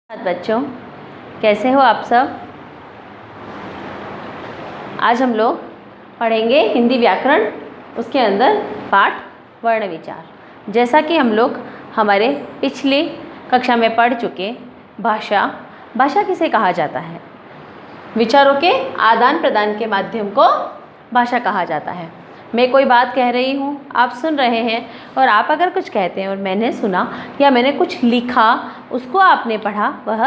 बच्चों, कैसे हो आप सब। आज हम लोग पढ़ेंगे हिंदी व्याकरण, उसके अंदर पाठ वर्ण विचार। जैसा कि हम लोग हमारे पिछली कक्षा में पढ़ चुके, भाषा किसे कहा जाता है। विचारों के आदान प्रदान के माध्यम को भाषा कहा जाता है। मैं कोई बात कह रही हूँ, आप सुन रहे हैं, और आप अगर कुछ कहते हैं और मैंने सुना या मैंने कुछ लिखा, उसको आपने पढ़ा, वह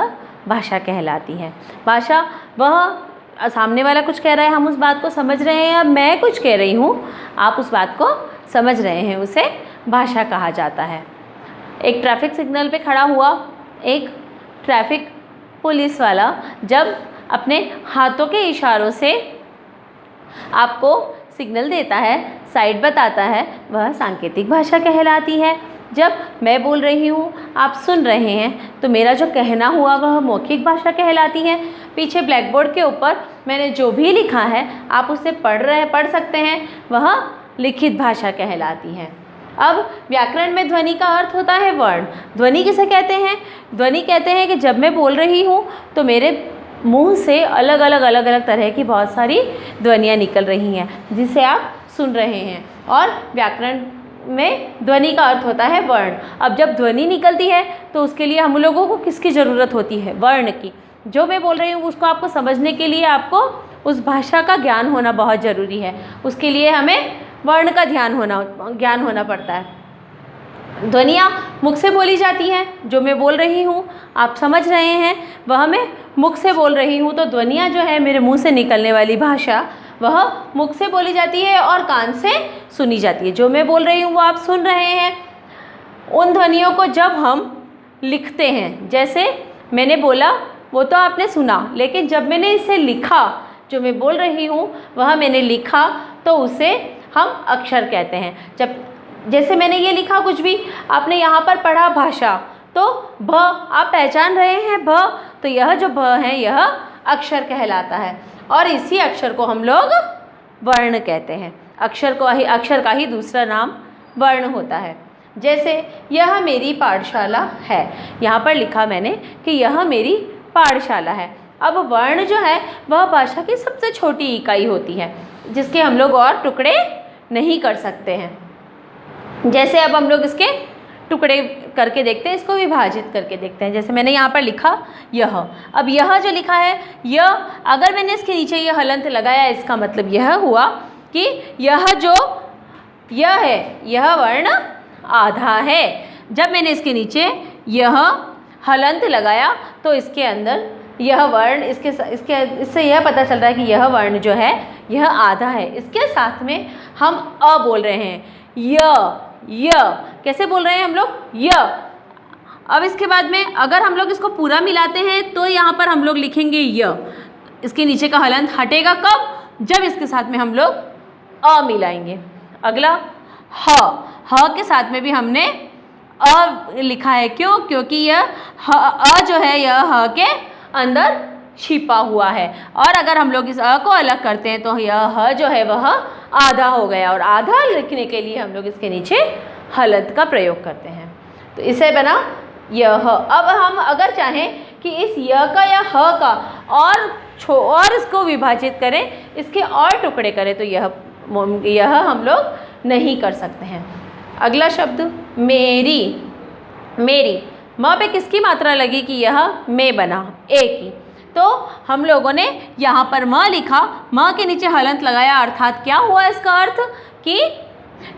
भाषा कहलाती है। भाषा वह सामने वाला कुछ कह रहा है, हम उस बात को समझ रहे हैं, या मैं कुछ कह रही हूँ, आप उस बात को समझ रहे हैं, उसे भाषा कहा जाता है। एक ट्रैफिक सिग्नल पे खड़ा हुआ एक ट्रैफिक पुलिस वाला जब अपने हाथों के इशारों से आपको सिग्नल देता है, साइड बताता है, वह सांकेतिक भाषा कहलाती है। जब मैं बोल रही हूँ, आप सुन रहे हैं, तो मेरा जो कहना हुआ वह मौखिक भाषा कहलाती है। पीछे ब्लैक बोर्ड के ऊपर मैंने जो भी लिखा है, आप उसे पढ़ सकते हैं, वह लिखित भाषा कहलाती है। अब व्याकरण में ध्वनि का अर्थ होता है वर्ण। ध्वनि किसे कहते हैं? ध्वनि कहते हैं कि जब मैं बोल रही हूँ तो मेरे मुंह से अलग अलग तरह की बहुत सारी ध्वनियाँ निकल रही हैं, जिसे आप सुन रहे हैं। और व्याकरण में ध्वनि का अर्थ होता है वर्ण। अब जब ध्वनि निकलती है तो उसके लिए हम लोगों को किसकी ज़रूरत होती है? वर्ण की। जो मैं बोल रही हूँ उसको आपको समझने के लिए आपको उस भाषा का ज्ञान होना बहुत ज़रूरी है। उसके लिए हमें वर्ण का ज्ञान होना पड़ता है। ध्वनियाँ मुख से बोली जाती हैं। जो मैं बोल रही हूँ आप समझ रहे हैं, वह मैं मुख से बोल रही हूँ, तो ध्वनियाँ जो है मेरे मुंह से निकलने वाली भाषा, वह मुख से बोली जाती है और कान से सुनी जाती है। जो मैं बोल रही हूँ वो आप सुन रहे हैं। उन ध्वनियों को जब हम लिखते हैं, जैसे मैंने बोला वो तो आपने सुना, लेकिन जब मैंने इसे लिखा, जो मैं बोल रही हूँ वह मैंने लिखा, तो उसे हम अक्षर कहते हैं। जैसे मैंने ये लिखा, कुछ भी आपने यहाँ पर पढ़ा भाषा, तो भ आप पहचान रहे हैं भ, तो यह जो भ है यह अक्षर कहलाता है। और इसी अक्षर को हम लोग वर्ण कहते हैं। अक्षर का ही दूसरा नाम वर्ण होता है। जैसे यह मेरी पाठशाला है, यहाँ पर लिखा मैंने कि यह मेरी पाठशाला है। अब वर्ण जो है वह भाषा की सबसे छोटी इकाई होती है, जिसके हम लोग और टुकड़े नहीं कर सकते हैं। जैसे अब हम लोग इसके टुकड़े करके देखते हैं, इसको विभाजित करके देखते हैं। जैसे मैंने यहाँ पर लिखा यह, अब यह जो लिखा है यह, अगर मैंने इसके नीचे यह हलंत लगाया, इसका मतलब यह हुआ कि यह जो यह है, यह वर्ण आधा है। जब मैंने इसके नीचे यह हलंत लगाया तो इसके अंदर यह वर्ण, इससे यह पता चल रहा है कि यह वर्ण जो है यह आधा है। इसके साथ में हम अ बोल रहे हैं, य कैसे बोल रहे हैं हम लोग? य। अब इसके बाद में अगर हम लोग इसको पूरा मिलाते हैं तो यहाँ पर हम लोग लिखेंगे य। इसके नीचे का हलंत हटेगा कब? जब इसके साथ में हम लोग अ मिलाएंगे। अगला ह के साथ में भी हमने अ लिखा है। क्यों? क्योंकि यह अ जो है यह ह के अंदर छिपा हुआ है। और अगर हम लोग इस अ को अलग करते हैं तो यह ह जो है वह आधा हो गया, और आधा लिखने के लिए हम लोग इसके नीचे हलंत का प्रयोग करते हैं। तो इसे बना यह। अब हम अगर चाहें कि इस य का या ह का और इसको विभाजित करें, इसके और टुकड़े करें, तो यह हम लोग नहीं कर सकते हैं। अगला शब्द मेरी। म पे किसकी मात्रा लगी कि यह में बना? ए की। तो हम लोगों ने यहाँ पर म लिखा, म के नीचे हलंत लगाया, अर्थात क्या हुआ इसका अर्थ कि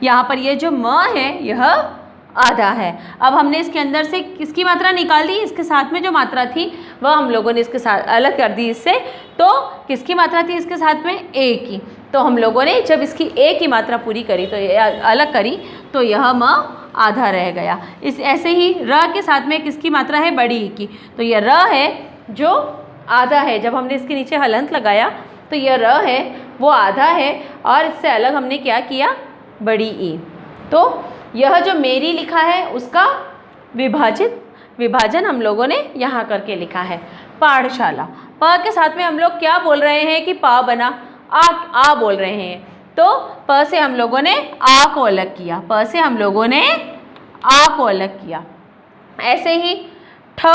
यहाँ पर ये जो म है यह आधा है। अब हमने इसके अंदर से किसकी मात्रा निकाल दी? इसके साथ में जो मात्रा थी वह हम लोगों ने इसके साथ अलग कर दी इससे। तो किसकी मात्रा थी इसके साथ में? ए की। तो हम लोगों ने जब इसकी ए की मात्रा पूरी करी, तो अलग करी, तो यह म आधा रह गया। ऐसे ही र के साथ में किसकी मात्रा है? बड़ी ई की। तो यह र है जो आधा है। जब हमने इसके नीचे हलंत लगाया तो यह र है वो आधा है, और इससे अलग हमने क्या किया? बड़ी ई। तो यह जो मेरी लिखा है उसका विभाजन हम लोगों ने यहाँ करके लिखा है। पाठशाला, प के साथ में हम लोग क्या बोल रहे हैं कि पा बना, आ बोल रहे हैं। तो प से हम लोगों ने आ को अलग किया, प से हम लोगों ने आ को अलग किया। ऐसे ही ठ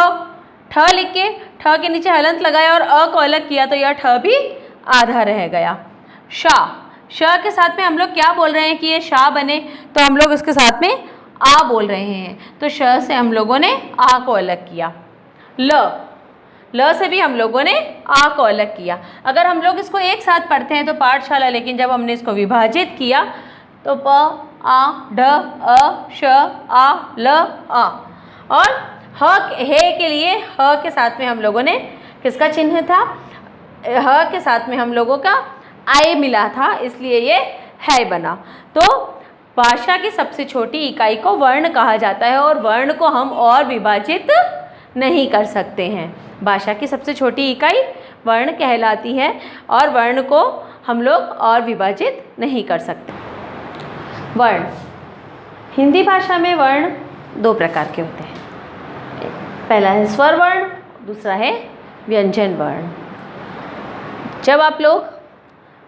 ठ लिख के ठ के नीचे हलंत लगाया और अ को अलग किया तो यह ठ भी आधा रह गया। शा, श के साथ में हम लोग क्या बोल रहे हैं कि ये शा बने, तो हम लोग इसके साथ में आ बोल रहे हैं, तो श से हम लोगों ने आ को अलग किया। ल से भी हम लोगों ने आ को अलग किया। अगर हम लोग इसको एक साथ पढ़ते हैं तो पाठशाला, लेकिन जब हमने इसको विभाजित किया तो प आ ढ अ श आ ल आ। और ह हे के लिए ह के साथ में हम लोगों ने किसका चिन्ह था, ह के साथ में हम लोगों का आय मिला था, इसलिए ये है बना। तो भाषा की सबसे छोटी इकाई को वर्ण कहा जाता है और वर्ण को हम और विभाजित नहीं कर सकते हैं। भाषा की सबसे छोटी इकाई वर्ण कहलाती है और वर्ण को हम लोग और विभाजित नहीं कर सकते। वर्ण, हिंदी भाषा में वर्ण दो प्रकार के होते हैं। पहला है स्वर वर्ण, दूसरा है व्यंजन वर्ण। जब आप लोग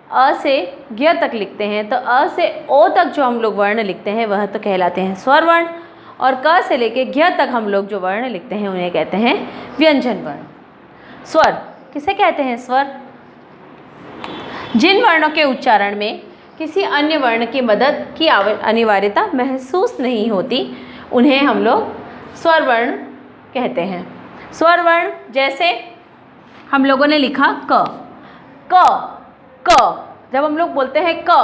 अ से ज्ञ तक लिखते हैं तो अ से ओ तक जो हम लोग वर्ण लिखते हैं वह तो कहलाते हैं स्वर वर्ण, और क से लेके ज्ञ तक हम लोग जो वर्ण लिखते हैं उन्हें कहते हैं व्यंजन वर्ण। स्वर किसे कहते हैं? स्वर जिन वर्णों के उच्चारण में किसी अन्य वर्ण की मदद की अनिवार्यता महसूस नहीं होती उन्हें हम लोग स्वर वर्ण कहते हैं। स्वर वर्ण जैसे हम लोगों ने लिखा क, जब हम लोग बोलते हैं क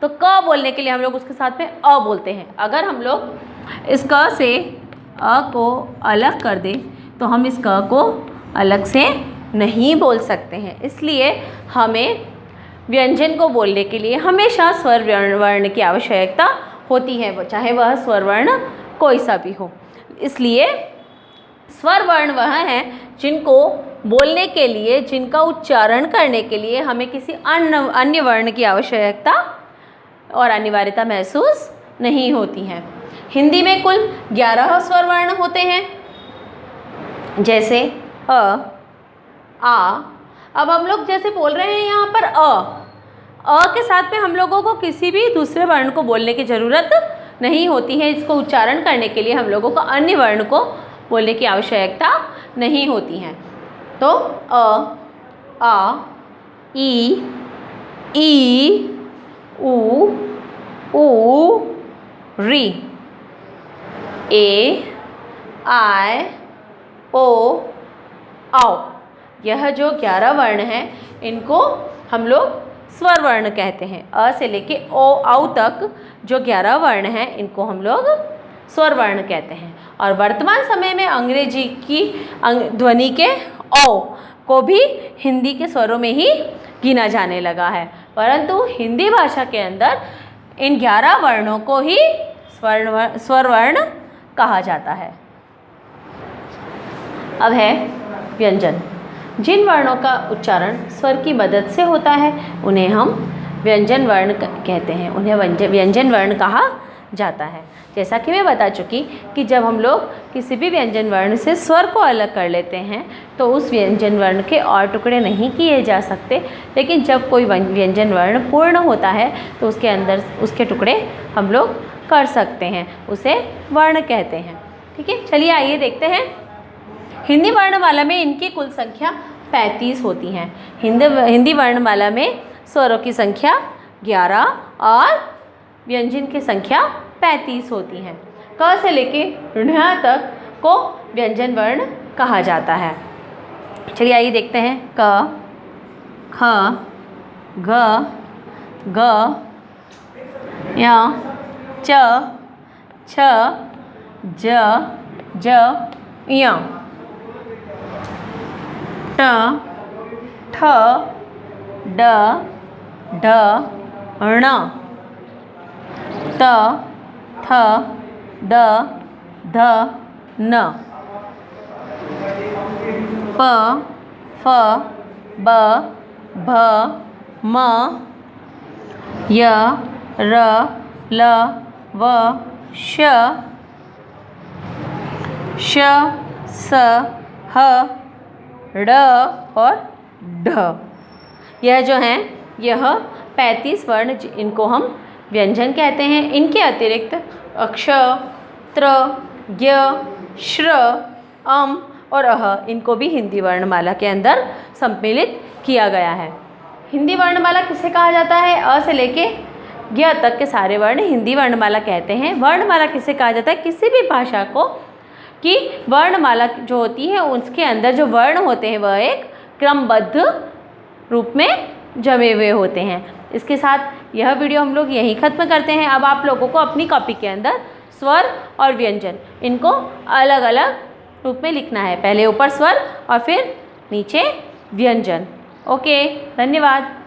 तो क बोलने के लिए हम लोग उसके साथ में अ बोलते हैं। अगर हम लोग इस क से अ को अलग कर दें तो हम इस क को अलग से नहीं बोल सकते हैं, इसलिए हमें व्यंजन को बोलने के लिए हमेशा स्वर वर्ण की आवश्यकता होती है, चाहे वह स्वर वर्ण कोई सा भी हो। इसलिए स्वर वर्ण वह हैं जिनको बोलने के लिए, जिनका उच्चारण करने के लिए हमें किसी अन्य वर्ण की आवश्यकता और अनिवार्यता महसूस नहीं होती है। हिंदी में कुल 11 स्वर वर्ण होते हैं, जैसे अ, आ। अब हम लोग जैसे बोल रहे हैं यहाँ पर अ के साथ में हम लोगों को किसी भी दूसरे वर्ण को बोलने की ज़रूरत नहीं होती है। इसको उच्चारण करने के लिए हम लोगों को अन्य वर्ण को बोलने की आवश्यकता नहीं होती है। तो अ, आ, ई, ऊ, री, ए, आई, ओ, औ। यह जो 11 वर्ण हैं इनको हम लोग स्वर वर्ण कहते हैं। अ से लेके ओ औ तक जो 11 वर्ण हैं इनको हम लोग स्वर वर्ण कहते हैं। और वर्तमान समय में अंग्रेजी की ध्वनि के औ को भी हिंदी के स्वरों में ही गिना जाने लगा है, परंतु हिंदी भाषा के अंदर इन 11 वर्णों को ही स्वर वर्ण कहा जाता है। अब है व्यंजन। जिन वर्णों का उच्चारण स्वर की मदद से होता है उन्हें हम व्यंजन वर्ण कहते हैं, उन्हें व्यंजन वर्ण कहा जाता है। जैसा कि मैं बता चुकी कि जब हम लोग किसी भी व्यंजन वर्ण से स्वर को अलग कर लेते हैं तो उस व्यंजन वर्ण के और टुकड़े नहीं किए जा सकते, लेकिन जब कोई व्यंजन वर्ण पूर्ण होता है तो उसके अंदर उसके टुकड़े हम लोग कर सकते हैं, उसे वर्ण कहते हैं। ठीक है, चलिए आइए देखते हैं। हिंदी वर्णमाला में इनकी कुल संख्या 35 होती हैं। हिंदी वर्णमाला में स्वरों की संख्या 11 और व्यंजन की संख्या 35 होती हैं। क से लेके ऋ तक को व्यंजन वर्ण कहा जाता है। चलिए आइए देखते हैं। क, ख, ग, घ, य, च, छ, ज, य, ट, ठ, ड, ढ, ण, त, थ, द, ध, न, प, फ, ब, भ, म, य, र, ल, व, श, स, ह, ड़ और ढ। यह जो हैं यह 35 वर्ण, इनको हम व्यंजन कहते हैं। इनके अतिरिक्त अक्ष, त्र, ज्ञ, श्र, अम, और अह, इनको भी हिंदी वर्णमाला के अंदर सम्मिलित किया गया है। हिंदी वर्णमाला किसे कहा जाता है? अ से लेके य तक के सारे वर्ण हिंदी वर्णमाला कहते हैं। वर्णमाला किसे कहा जाता है? किसी भी भाषा को कि वर्णमाला जो होती है उसके अंदर जो वर्ण होते हैं वह एक क्रमबद्ध रूप में जमे हुए होते हैं। इसके साथ यह वीडियो हम लोग यहीं ख़त्म करते हैं। अब आप लोगों को अपनी कॉपी के अंदर स्वर और व्यंजन इनको अलग अलग रूप में लिखना है। पहले ऊपर स्वर और फिर नीचे व्यंजन। ओके, धन्यवाद।